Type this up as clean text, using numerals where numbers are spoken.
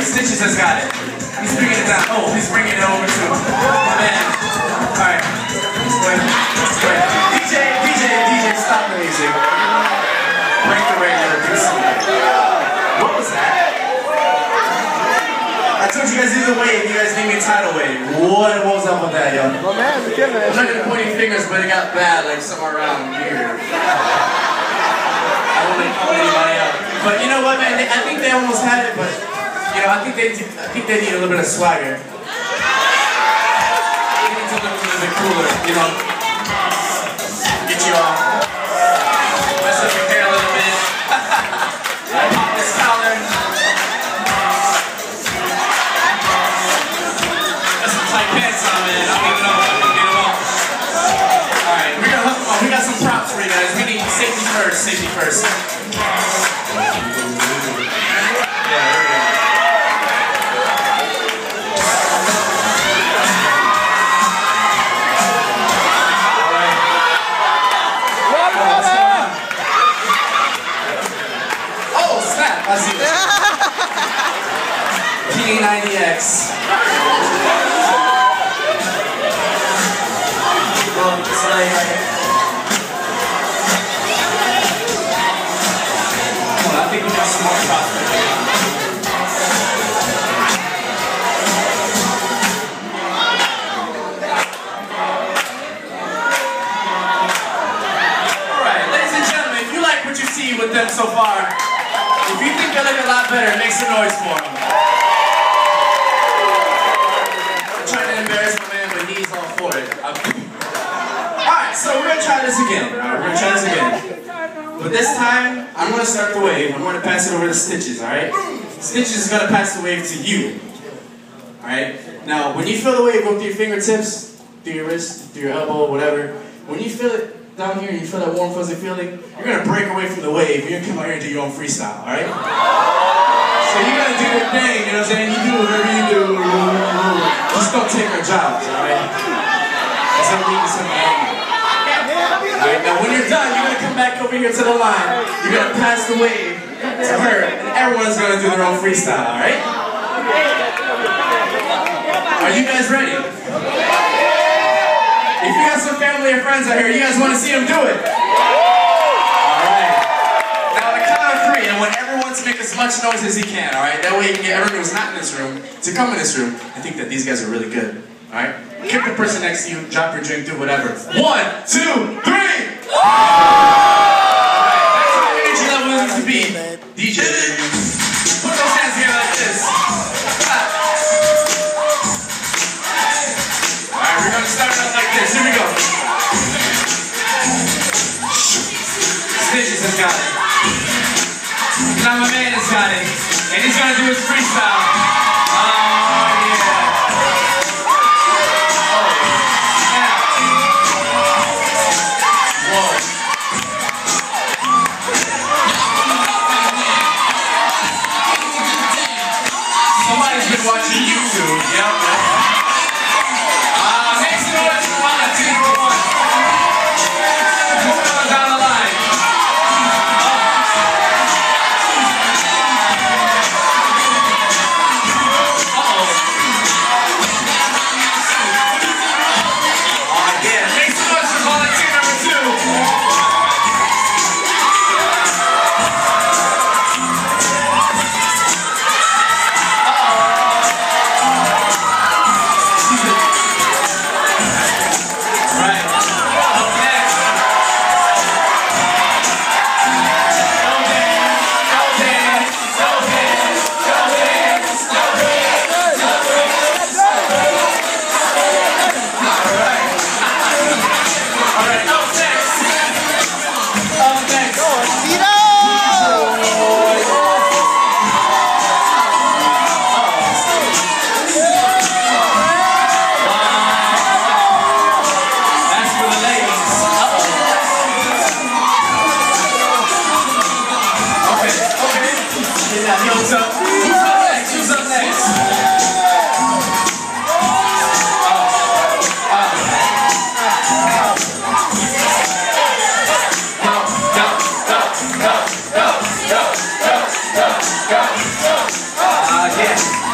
Stitches has got it. He's bringing it down. Oh, he's bringing it over too. Man. Alright. DJ, stop the music. Break the radio. Do something. What was that? I told you guys either way, you guys need me a tidal wave. What was up with that, yo? Well, man, I'm not gonna point any fingers, but it got bad, like somewhere around here. I won't call anybody out. But you know what, man? I think they almost had it, but you know, I think they need a little bit of swagger. They need something a little bit cooler, you know. Get you off. Mess up your hair a little bit. Pop this collar. Got some tight pants on, man. I don't even know if I can get them off. Alright, we got some props for you guys. We need safety first, safety first. I see this. P90X. I think we got some more props. Alright, ladies and gentlemen, if you like what you see with them so far, if you think they look a lot better, make some noise for them. I'm trying to embarrass my man, but he's all for it. Alright, so we're going to try this again. But this time, I'm going to start the wave. I'm going to pass it over to Stitches, alright? Stitches is going to pass the wave to you. Alright? Now, when you feel the wave, go through your fingertips, through your wrist, through your elbow, whatever. When you feel it down here and you feel that warm fuzzy feeling, you're going to break away from the wave. You're going to come out here and do your own freestyle, alright? So you got to do your thing, you know what I'm saying? You do whatever you do. Just don't take our jobs, alright? That's how we need something. Alright, now when you're done, you're going to come back over here to the line. You're going to pass the wave to her, and everyone's going to do their own freestyle, alright? Are you guys ready? If you got some family or friends out here, you guys want to see them do it? Alright. Now, on the count of 3, I want everyone to make as much noise as he can, alright? That way you can get everyone who's not in this room to come in this room and think that these guys are really good. Alright? Kick the person next to you, drop your drink, do whatever. 1, 2, 3! Alright, that's how the energy level needs to be. DJ, put those hands together like this. Alright, we're gonna start it out like this. Here we go. Stitches has got it. Now my man has got it. And he's gonna do his freestyle. Oh yeah. Somebody's been watching YouTube. Yep. Make some noise for 1, 2, 1. Who's going down the line? Yeah. Make some noise for volunteer number 2. Who's up next? Yeah.